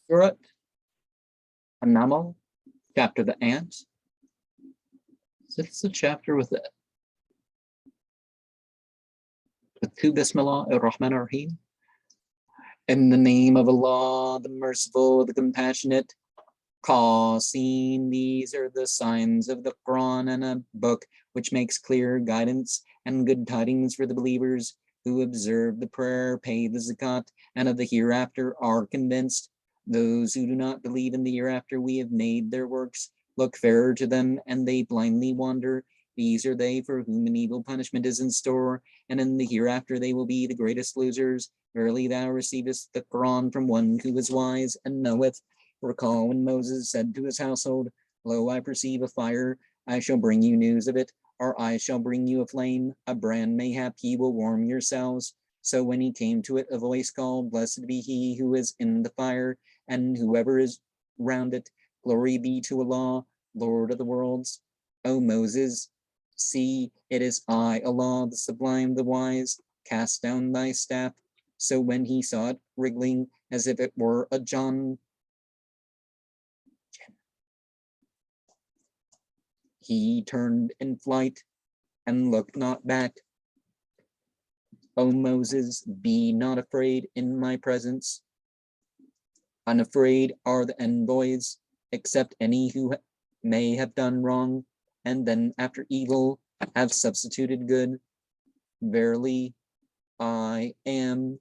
Surat An-Naml, chapter the ant. So this is a chapter with two Bismillah ar-Rahman ar-Rahim. In the name of Allah, the Merciful, the Compassionate. Qasim, these are the signs of the Qur'an, and a book which makes clear guidance and good tidings for the believers who observe the prayer, pay the zakat, and of the hereafter are convinced. Those who do not believe in the hereafter, we have made their works look fairer to them, and they blindly wander. These are they for whom an evil punishment is in store, and in the hereafter they will be the greatest losers. Verily thou receivest the Qur'an from one who is wise and knoweth. Recall when Moses said to his household, Lo, I perceive a fire, I shall bring you news of it, or I shall bring you a flame, a brand mayhap ye will warm yourselves. So when he came to it, a voice called, Blessed be he who is in the fire, and whoever is round it. Glory be to Allah, Lord of the worlds. O Moses, see, it is I, Allah, the sublime, the wise. Cast down thy staff. So when he saw it wriggling as if it were a John, he turned in flight and looked not back. O Moses, be not afraid in my presence. Unafraid are the envoys, except any who may have done wrong, and then after evil have substituted good. Verily, I am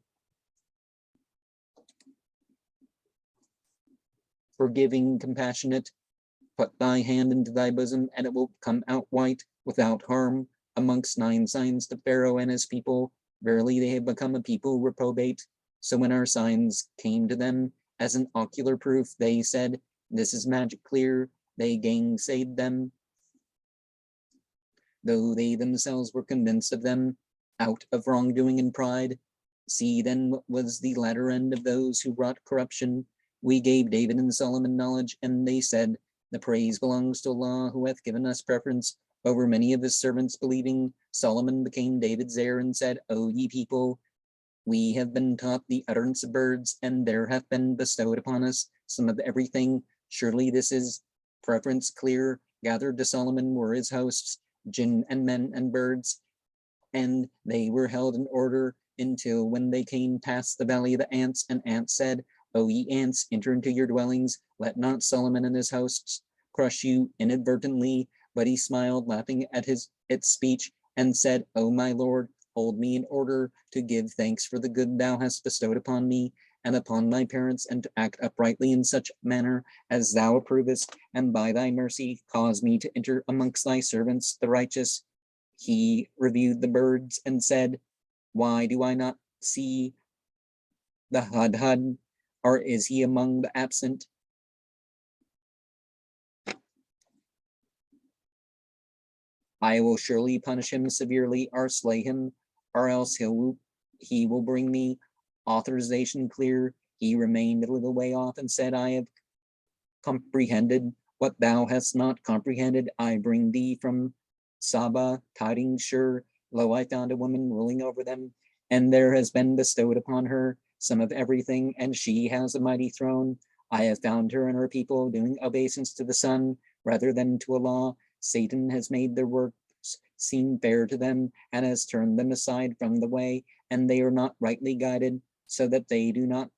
forgiving, compassionate. Put thy hand into thy bosom, and it will come out white, without harm. Amongst 9 signs to Pharaoh and his people, verily they have become a people reprobate. So when our signs came to them as an ocular proof, they said, This is magic clear. They gainsayed them, though they themselves were convinced of them, out of wrongdoing and pride. See then what was the latter end of those who wrought corruption. We gave David and Solomon knowledge, and they said, The praise belongs to Allah, who hath given us preference over many of his servants believing. Solomon became David's heir and said, O ye people, we have been taught the utterance of birds, and there hath been bestowed upon us some of everything. Surely this is preference clear. Gathered to Solomon were his hosts, jinn and men and birds, and they were held in order until when they came past the valley of the ants, and ants said, O ye ants, enter into your dwellings, let not Solomon and his hosts crush you inadvertently. But he smiled, laughing at its speech, and said, O my Lord, hold me in order to give thanks for the good thou hast bestowed upon me and upon my parents, and to act uprightly in such manner as thou approvest, and by thy mercy cause me to enter amongst thy servants, the righteous. He reviewed the birds and said, Why do I not see the hudhud, or is he among the absent? I will surely punish him severely, or slay him, or else he will bring me authorization clear. He remained a little way off and said, I have comprehended what thou hast not comprehended. I bring thee from Saba tidings sure. Lo, I found a woman ruling over them, and there has been bestowed upon her some of everything, and she has a mighty throne. I have found her and her people doing obeisance to the sun rather than to Allah. Satan has made their works seem fair to them, and has turned them aside from the way, and they are not rightly guided, so that they do not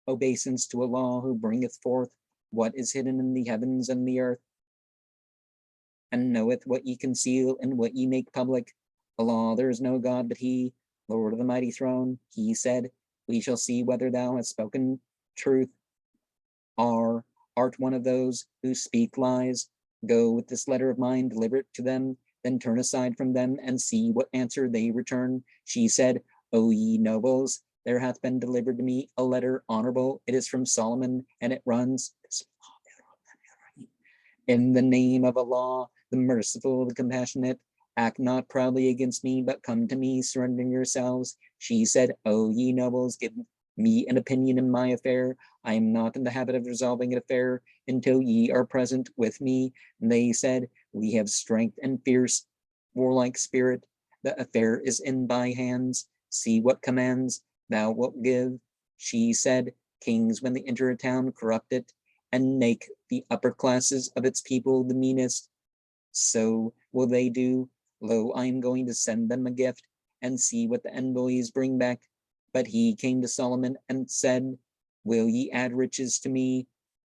obeisance to Allah, who bringeth forth what is hidden in the heavens and the earth, and knoweth what ye conceal and what ye make public. Allah, there is no God but he, Lord of the mighty throne. He said, We shall see whether thou hast spoken truth, or art one of those who speak lies. Go with this letter of mine, deliver it to them, then turn aside from them and see what answer they return. She said, O ye nobles, there hath been delivered to me a letter honorable. It is from Solomon, and it runs, In the name of Allah, the merciful, the compassionate, act not proudly against me, but come to me, surrendering yourselves. She said, O ye nobles, give me an opinion in my affair. I am not in the habit of resolving an affair until ye are present with me. And they said, We have strength and fierce, warlike spirit. The affair is in thy hands. See what commands thou wilt give. She said, Kings, when they enter a town, corrupt it, and make the upper classes of its people the meanest. So will they do. Lo, I am going to send them a gift, and see what the envoys bring back. But he came to Solomon and said, Will ye add riches to me?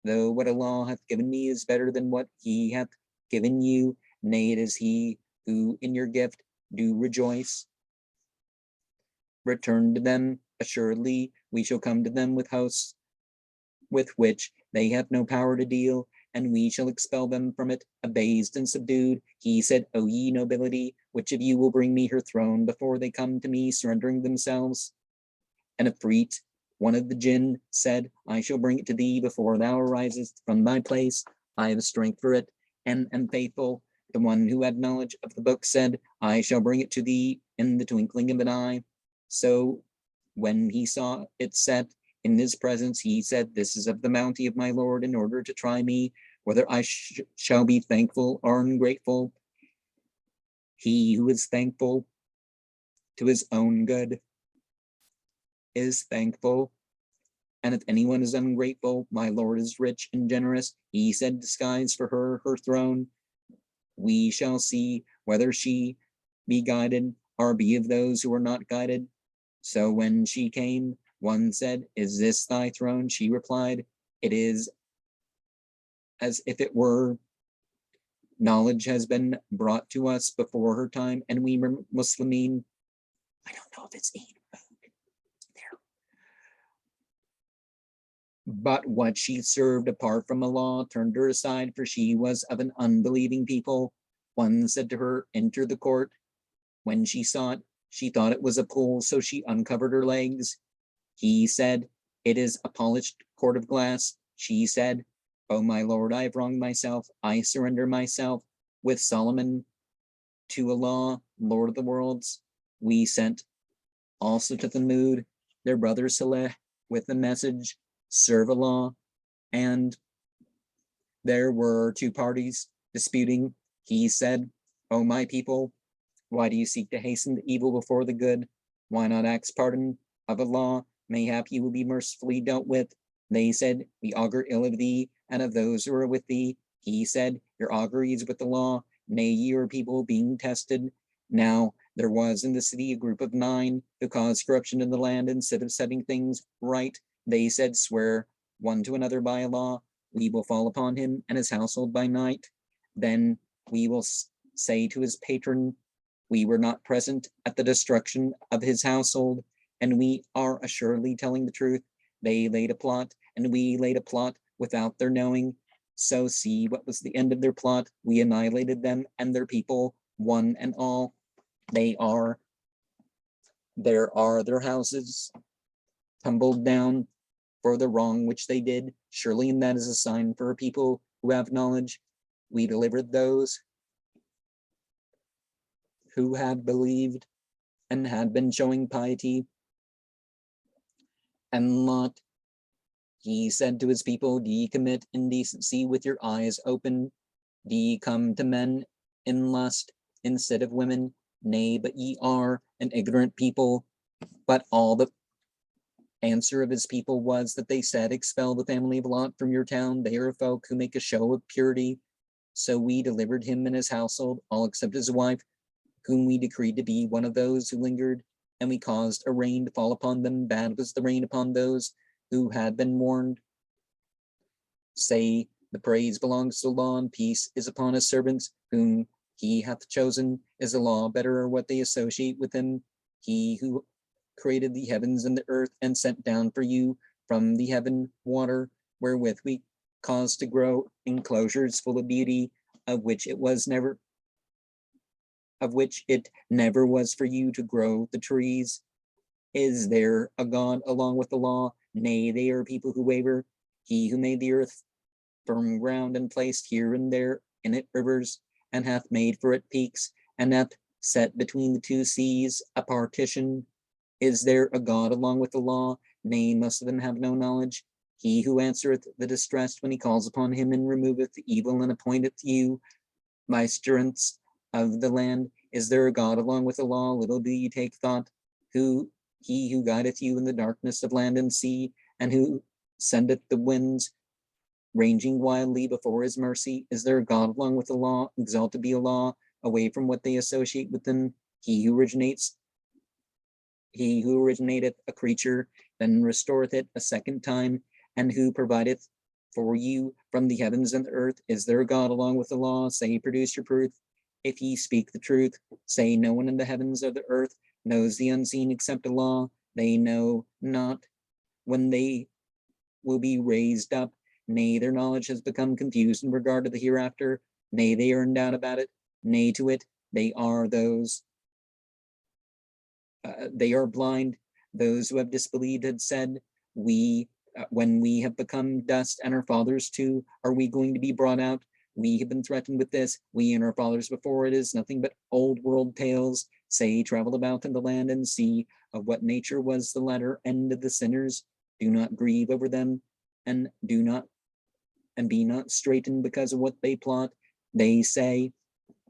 Though what Allah hath given me is better than what he hath given you. Nay, it is he who in your gift do rejoice. Return to them, assuredly we shall come to them with hosts with which they have no power to deal, and we shall expel them from it, abased and subdued. He said, O ye nobility, which of you will bring me her throne before they come to me, surrendering themselves? And Afreet, one of the jinn, said, I shall bring it to thee before thou arisest from thy place. I have strength for it, and am faithful. The one who had knowledge of the book said, I shall bring it to thee in the twinkling of an eye. So when he saw it set in his presence, he said, This is of the bounty of my Lord, in order to try me, whether I shall be thankful or ungrateful. He who is thankful to his own good is thankful. And if anyone is ungrateful, my Lord is rich and generous. He said, Disguise for her her throne. We shall see whether she be guided or be of those who are not guided. So when she came, one said, Is this thy throne? She replied, It is, as if it were. Knowledge has been brought to us before her time, and we Muslimin, I don't know if it's there. But what she served apart from Allah turned her aside, for she was of an unbelieving people. One said to her, Enter the court. When she saw it, she thought it was a pool, so she uncovered her legs. He said, It is a polished court of glass. She said, O my Lord, I have wronged myself. I surrender myself with Solomon to Allah, Lord of the worlds. We sent also to Thamud, their brother Saleh, with the message, Serve Allah. And there were two parties disputing. He said, O my people, why do you seek to hasten the evil before the good? Why not ask pardon of Allah? Mayhap you will be mercifully dealt with. They said, We augur ill of thee and of those who are with thee. He said, Your augury is with the law. Nay, ye are people being tested. Now there was in the city a group of 9 who caused corruption in the land. Instead of setting things right, they said, Swear one to another by Allah, we will fall upon him and his household by night. Then we will say to his patron, We were not present at the destruction of his household, and we are assuredly telling the truth. They laid a plot, and we laid a plot without their knowing. So see what was the end of their plot. We annihilated them and their people, one and all. There are their houses tumbled down for the wrong which they did. Surely, and that is a sign for a people who have knowledge. We delivered those who had believed and had been showing piety. And Lot, he said to his people, Do ye commit indecency with your eyes open? Do ye come to men in lust instead of women? Nay, but ye are an ignorant people. But all the answer of his people was that they said, Expel the family of Lot from your town. They are folk who make a show of purity. So we delivered him and his household, all except his wife, whom we decreed to be one of those who lingered, and we caused a rain to fall upon them. Bad was the rain upon those who had been warned. Say, the praise belongs to Allah, and peace is upon his servants, whom he hath chosen. Is the law better or what they associate with him? He who created the heavens and the earth, and sent down for you from the heaven water, wherewith we caused to grow enclosures full of beauty, of which it never was for you to grow the trees. Is there a God along with the law? Nay, they are people who waver. He who made the earth firm ground and placed here and there in it rivers, and hath made for it peaks, and hath set between the two seas a partition. Is there a God along with the law? Nay, most of them have no knowledge. He who answereth the distressed when he calls upon him, and removeth the evil, and appointeth you vicegerents of the land. Is there a God along with the law? Little do ye take thought. He who guideth you in the darkness of land and sea, and who sendeth the winds, ranging wildly before his mercy. Is there a God along with the law? Exalted be a law, away from what they associate with them. He who originateth a creature, then restoreth it a second time, and who provideth for you from the heavens and the earth. Is there a God along with the law? Say, produce your proof. If ye speak the truth, say, no one in the heavens or the earth knows the unseen except the law. They know not when they will be raised up. Nay, their knowledge has become confused in regard to the hereafter. Nay, they are in doubt about it. Nay, to it, they are they are blind. Those who have disbelieved had said, when we have become dust, and our fathers too, are we going to be brought out? We have been threatened with this, we and our fathers before. It is nothing but old world tales. Say, travel about in the land and see of what nature was the latter end of the sinners. Do not grieve over them, and be not straitened because of what they plot. They say,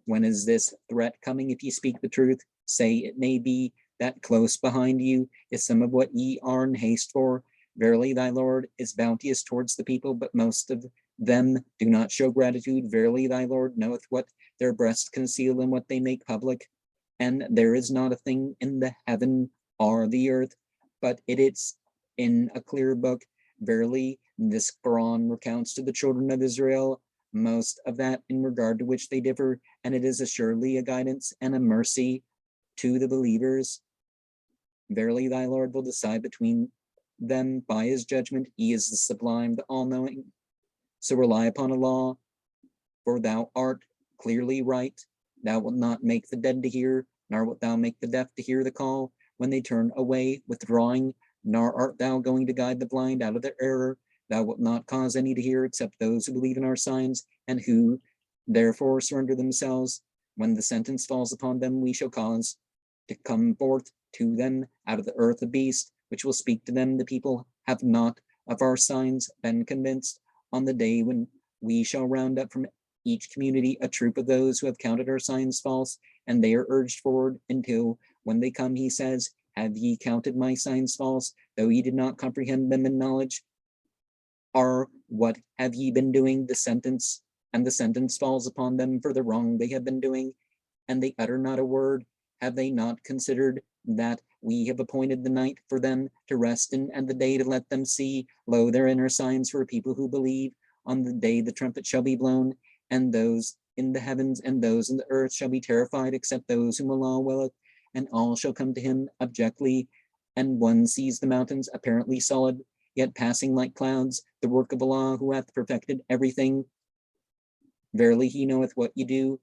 when is this threat coming? If ye speak the truth, say, it may be that close behind you is some of what ye are in haste for. Verily thy Lord is bounteous towards the people, but most of them do not show gratitude. Verily thy Lord knoweth what their breasts conceal and what they make public. And there is not a thing in the heaven or the earth, but it is in a clear book. Verily, this Qur'an recounts to the children of Israel most of that in regard to which they differ, and it is assuredly a guidance and a mercy to the believers. Verily thy Lord will decide between them by his judgment. He is the sublime, the all-knowing. So rely upon a law, for thou art clearly right. Thou wilt not make the dead to hear, nor wilt thou make the deaf to hear the call when they turn away, withdrawing, nor art thou going to guide the blind out of their error. Thou wilt not cause any to hear except those who believe in our signs, and who therefore surrender themselves. When the sentence falls upon them, we shall cause to come forth to them out of the earth a beast, which will speak to them. The people have not of our signs been convinced. On the day when we shall round up from each community a troop of those who have counted our signs false, and they are urged forward until when they come, he says, have ye counted my signs false, though ye did not comprehend them in knowledge? Or what have ye been doing? The sentence falls upon them for the wrong they have been doing, and they utter not a word. Have they not considered that we have appointed the night for them to rest in, and the day to let them see? Lo, therein are signs for people who believe. On the day the trumpet shall be blown, and those in the heavens and those in the earth shall be terrified, except those whom Allah willeth, and all shall come to him abjectly. And one sees the mountains apparently solid, yet passing like clouds, the work of Allah, who hath perfected everything. Verily he knoweth what ye do.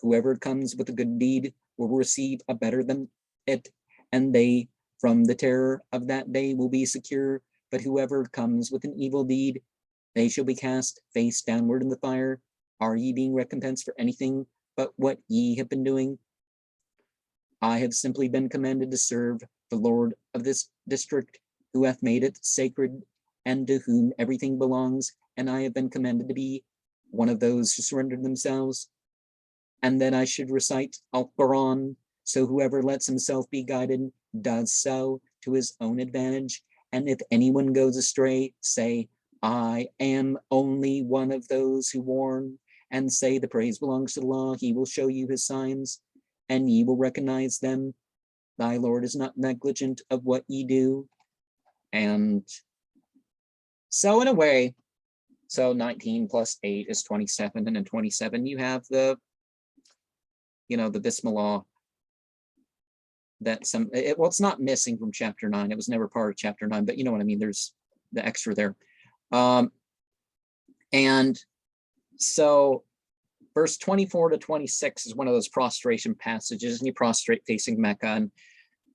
Whoever comes with a good deed will receive a better than it, and they from the terror of that day will be secure. But whoever comes with an evil deed, they shall be cast face downward in the fire. Are ye being recompensed for anything but what ye have been doing? I have simply been commanded to serve the Lord of this district, who hath made it sacred, and to whom everything belongs, and I have been commanded to be one of those who surrendered themselves, and that I should recite Al-Quran. So whoever lets himself be guided does so to his own advantage. And if anyone goes astray, say, I am only one of those who warn, and say, the praise belongs to Allah. He will show you his signs, and ye will recognize them. Thy Lord is not negligent of what ye do. And so in a way, so 19 plus 8 is 27, and in 27 you have the, the Bismillah that well, it's not missing from chapter 9. It was never part of chapter 9, but you know what I mean? There's the extra there. And so verse 24 to 26 is one of those prostration passages, and you prostrate facing Mecca, and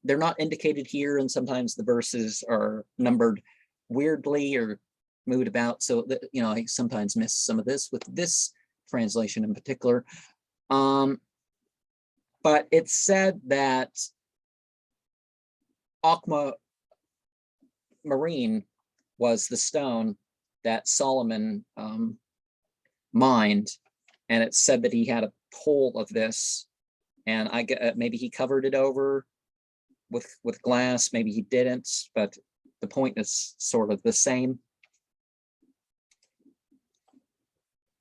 they're not indicated here, and sometimes the verses are numbered weirdly or moved about, so that, I sometimes miss some of this with this translation in particular. But it's said that Aquamarine was the stone that Solomon mined, and it's said that he had a pole of this, and maybe he covered it over with glass, maybe he didn't, but the point is sort of the same.